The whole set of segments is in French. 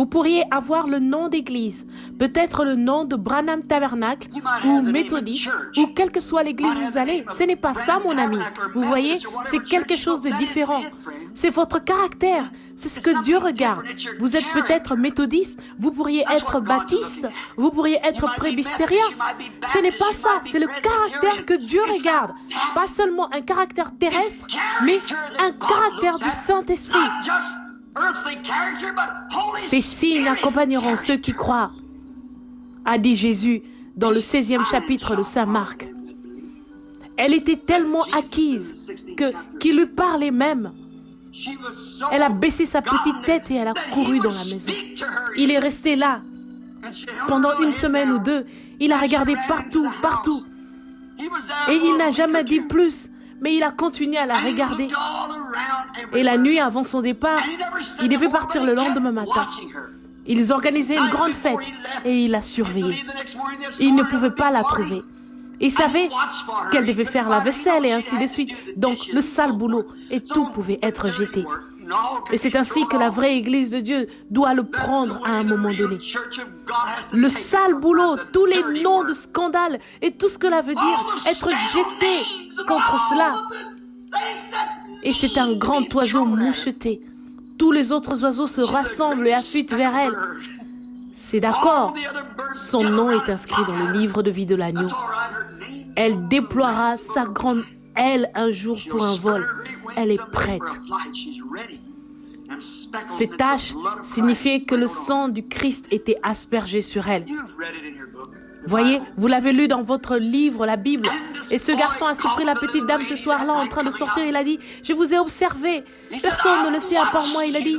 Vous pourriez avoir le nom d'église, peut-être le nom de Branham Tabernacle ou Méthodiste, ou quelle que soit l'église où vous allez. Ce n'est pas ça, mon ami. Vous voyez, c'est quelque chose de différent. C'est votre caractère. C'est ce que Dieu regarde. Vous êtes peut-être méthodiste, vous pourriez être baptiste, vous pourriez être presbytérien. Ce n'est pas ça, c'est le caractère que Dieu regarde. Pas seulement un caractère terrestre, mais un caractère du Saint-Esprit. Ces signes accompagneront ceux qui croient, a dit Jésus dans le 16e chapitre de Saint Marc. Elle était tellement acquise qu'il lui parlait même. Elle a baissé sa petite tête et elle a couru dans la maison. Il est resté là pendant une semaine ou deux. Il a regardé partout, partout. Et il n'a jamais dit plus, mais il a continué à la regarder. Et la nuit avant son départ, il devait partir le lendemain matin. Ils organisaient une grande fête et il l'a surveillée. Il ne pouvait pas la trouver. Il savait qu'elle devait faire la vaisselle et ainsi de suite. Donc le sale boulot et tout pouvait être jeté. Et c'est ainsi que la vraie Église de Dieu doit le prendre à un moment donné. Le sale boulot, tous les noms de scandale et tout ce que cela veut dire, être jeté contre cela. Et c'est un grand oiseau moucheté. Tous les autres oiseaux se rassemblent et affûtent vers elle. C'est d'accord. Son nom est inscrit dans le livre de vie de l'agneau. Elle déploiera sa grande aile un jour pour un vol. Elle est prête. Ces taches signifiaient que le sang du Christ était aspergé sur elle. Voyez, vous l'avez lu dans votre livre, la Bible. Et ce garçon a surpris la petite dame ce soir-là en train de sortir. Il a dit, je vous ai observé. Personne ne le sait à part moi. Il a dit,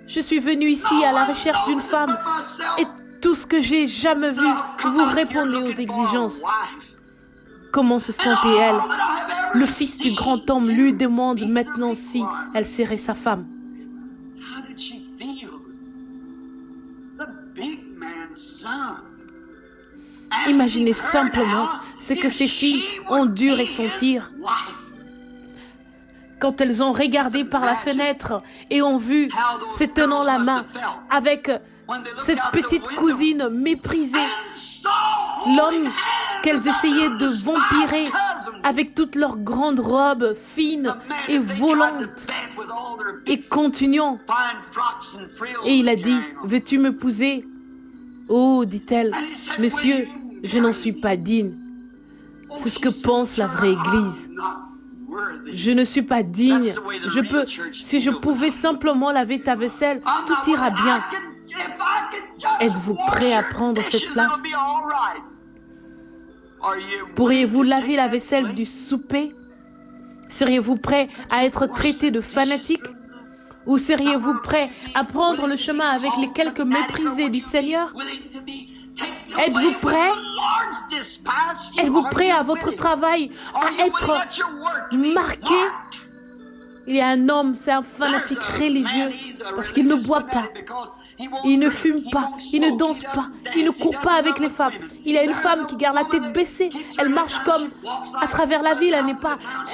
je suis venu ici à la recherche d'une femme. Et tout ce que j'ai jamais vu, vous répondez aux exigences. Comment se sentait-elle? Le fils du grand homme lui demande maintenant si elle serait sa femme. Imaginez simplement ce que ces filles ont dû ressentir quand elles ont regardé par la fenêtre et ont vu se tenant la main avec cette petite cousine méprisée, l'homme qu'elles essayaient de vampirer avec toutes leurs grandes robes fines et volantes et continuant. Et il a dit, veux-tu m'épouser? Oh, dit-elle, monsieur, je n'en suis pas digne. C'est ce que pense la vraie Église. Je ne suis pas digne. Si je pouvais simplement laver ta vaisselle, tout ira bien. Êtes-vous prêt à prendre cette place? Pourriez-vous laver la vaisselle du souper? Seriez-vous prêt à être traité de fanatique? Ou seriez-vous prêt à prendre le chemin avec les quelques méprisés du Seigneur? Êtes-vous prêt? Êtes-vous prêt à votre travail à être marqué? Il y a un homme, c'est un fanatique religieux parce qu'il ne boit pas, il ne fume pas, il ne danse pas, il ne court pas avec les femmes. Il y a une femme qui garde la tête baissée, elle marche comme à travers la ville,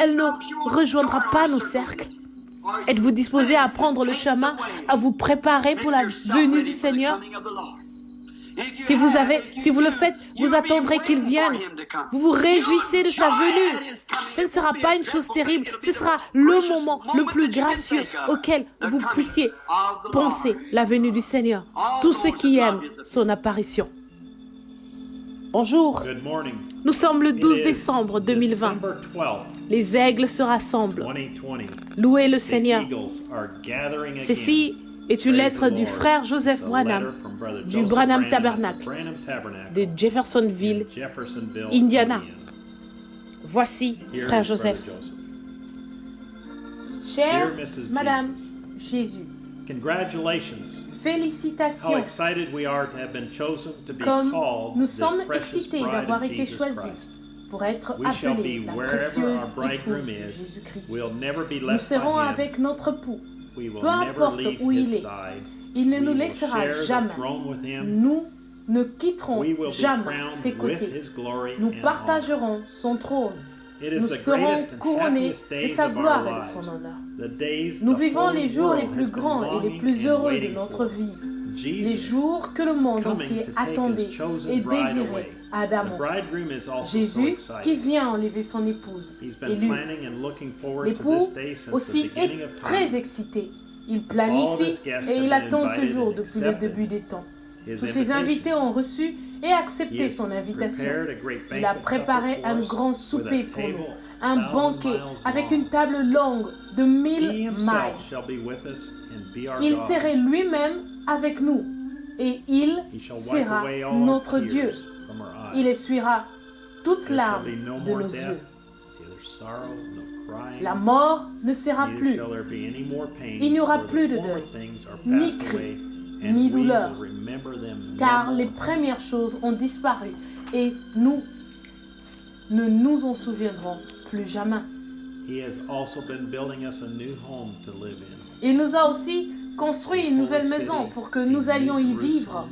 elle ne rejoindra pas nos cercles. Êtes-vous disposé à prendre le chemin, à vous préparer pour la venue du Seigneur? Si vous le faites, vous attendrez qu'il vienne. Vous vous réjouissez de sa venue. Ce ne sera pas une chose terrible. Ce sera le moment le plus gracieux auquel vous puissiez penser la venue du Seigneur. Tous ceux qui aiment son apparition. Bonjour. Nous sommes le 12 décembre 2020. Les aigles se rassemblent. Louez le Seigneur. Ceci est une lettre du frère Joseph Branham, du Branham Tabernacle, de Jeffersonville, Indiana. Voici, frère Joseph. Chère Madame Jésus, félicitations. Comme nous sommes excités d'avoir été choisis pour être appelés la précieuse épouse de Jésus-Christ. Nous serons avec notre époux. Peu importe où il est, il ne nous laissera jamais. Nous ne quitterons jamais ses côtés. Nous partagerons son trône. Nous serons couronnés de sa gloire et de son honneur. Nous vivons les jours les plus grands et les plus heureux de notre vie. les jours que le monde entier attendait et désirait ardemment. Jésus qui vient enlever son épouse, élue. L'époux aussi est très excité. Il planifie et il attend ce jour depuis le début des temps. Tous ses invités ont reçu et accepté son invitation. Il a préparé un grand souper pour nous, un banquet avec une table longue de 1000 miles. Il serait lui-même avec nous et il sera notre Dieu. Il essuiera toute larme de nos yeux. La mort ne sera plus. Il n'y aura plus de deuil, ni cri, ni douleur, car les premières choses ont disparu et nous ne nous en souviendrons plus jamais. Il nous a aussi construit une nouvelle maison pour que nous allions y vivre.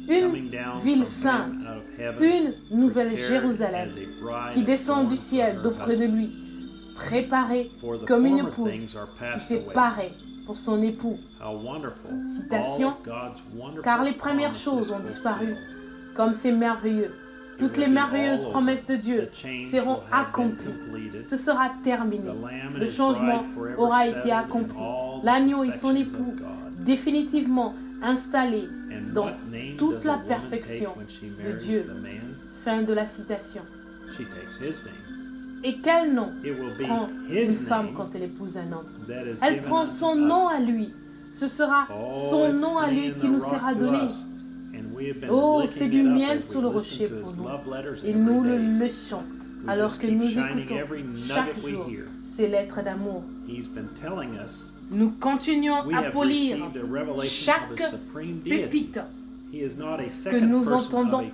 Une ville sainte, une nouvelle Jérusalem qui descend du ciel d'auprès de lui, préparée comme une épouse qui s'est parée pour son époux. Citation, car les premières choses ont disparu, comme c'est merveilleux. Toutes les merveilleuses promesses de Dieu seront accomplies. Ce sera terminé. Le changement aura été accompli. L'agneau et son épouse, définitivement installés dans toute la perfection de Dieu. Fin de la citation. Et quel nom prend une femme quand elle épouse un homme? Elle prend son nom à lui. Ce sera son nom à lui qui nous sera donné. Oh, c'est du miel sur le rocher pour nous. Et nous le léchons alors que nous écoutons chaque jour ces lettres d'amour. Nous continuons à polir chaque pépite que nous entendons.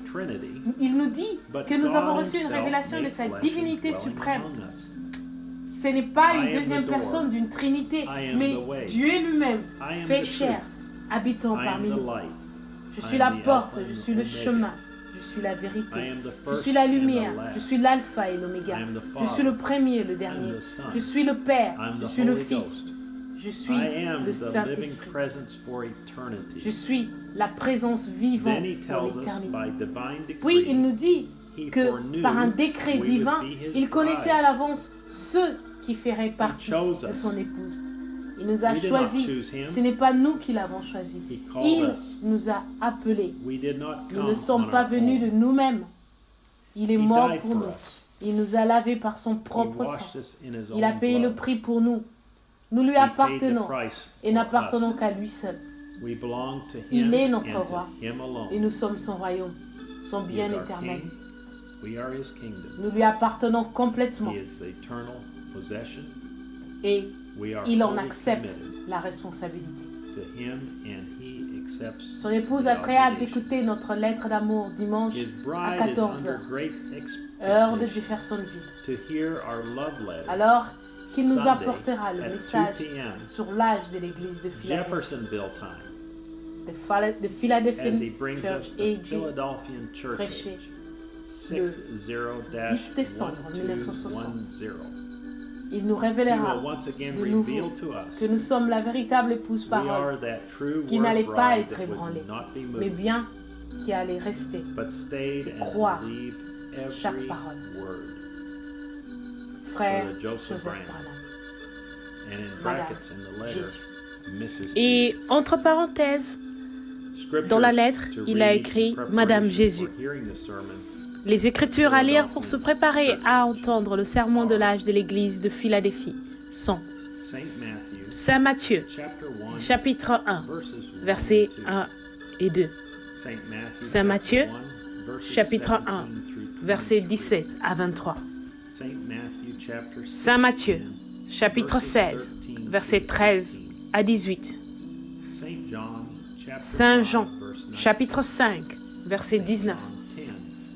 Il nous dit que nous avons reçu une révélation de sa divinité suprême. Ce n'est pas une deuxième personne d'une trinité, mais Dieu lui-même fait chair, habitant parmi nous. Je suis la porte, je suis le chemin, je suis la vérité, je suis la lumière, je suis l'alpha et l'oméga, je suis le premier et le dernier, je suis le Père, je suis le Fils, je suis le Saint-Esprit, je suis la présence vivante pour l'éternité. Puis il nous dit que par un décret divin, il connaissait à l'avance ceux qui feraient partie de son épouse. Il nous a choisis. Ce n'est pas nous qui l'avons choisi. Il nous a appelés. Nous ne sommes pas venus de nous-mêmes. Il est mort pour nous. Il nous a lavés par son propre sang. Il a payé le prix pour nous. Nous lui appartenons et n'appartenons qu'à lui seul. Il est notre roi et nous sommes son royaume, son bien éternel. Nous lui appartenons complètement et il en accepte la responsabilité. Son épouse a très hâte d'écouter notre lettre d'amour dimanche à 14h, heure de Jeffersonville. Alors qu'il nous apportera le message sur l'âge de l'église de Philadelphie. De Philadelphia Church AG, prêché le 10 décembre 1960. Il nous révélera de nouveau que nous sommes la véritable épouse parole qui n'allait pas être ébranlée, mais bien qui allait rester et croire chaque parole. Frère Joseph Branham, Madame Jésus. Et entre parenthèses, dans la lettre, il a écrit Madame Jésus. Les Écritures à lire pour se préparer à entendre le sermon de l'âge de l'Église de Philadelphie sont Saint Matthieu, chapitre 1, versets 1 et 2. Saint Matthieu, chapitre 1, versets 17 à 23. Saint Matthieu, chapitre 16, versets 13 à 18. Saint Jean, chapitre 5, verset 19.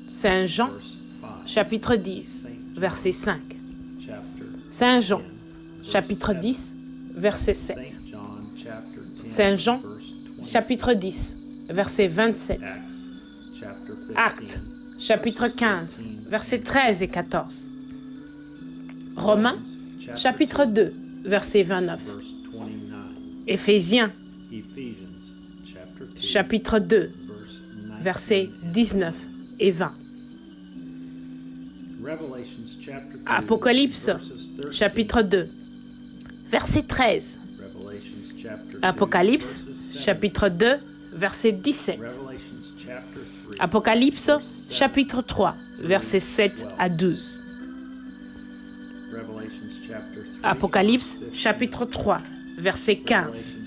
Saint Jean, chapitre 10, verset 5. Saint Jean, chapitre 10, verset 7. Saint Jean, chapitre 10, verset 27. Actes, chapitre 15, versets 13 et 14. Romains, chapitre 2, verset 29. Éphésiens, chapitre 2, versets 19 et 20. Apocalypse, chapitre 2, verset 13. Apocalypse, chapitre 2, verset 17. Apocalypse, chapitre 3, versets 7 à 12. Apocalypse, chapitre 3, verset 15.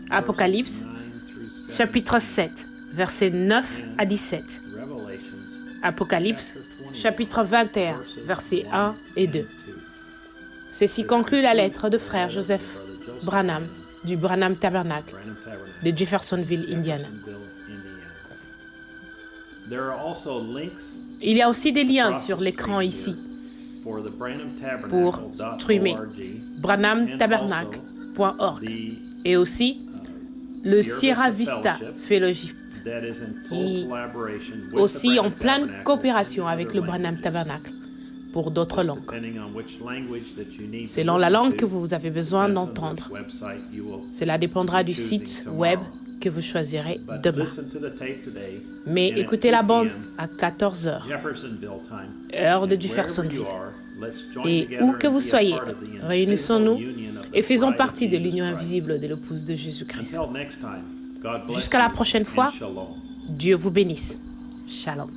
Apocalypse, chapitre 7, versets 9 à 17. Apocalypse, chapitre 21, versets 1 et 2. Ceci conclut la lettre de frère Joseph Branham du Branham Tabernacle de Jeffersonville, Indiana. Il y a aussi des liens sur l'écran ici pour streamer branhamtabernacle.org et aussi le Sierra Vista Fellowship qui aussi en pleine coopération avec le Branham Tabernacle pour d'autres langues. Selon la langue que vous avez besoin d'entendre, cela dépendra du site web que vous choisirez demain. Mais écoutez la bande à 14h, heure de Jeffersonville. Et où que vous soyez, réunissons-nous et faisons partie de l'union invisible de l'épouse de Jésus-Christ. Jusqu'à la prochaine fois, Dieu vous bénisse. Shalom.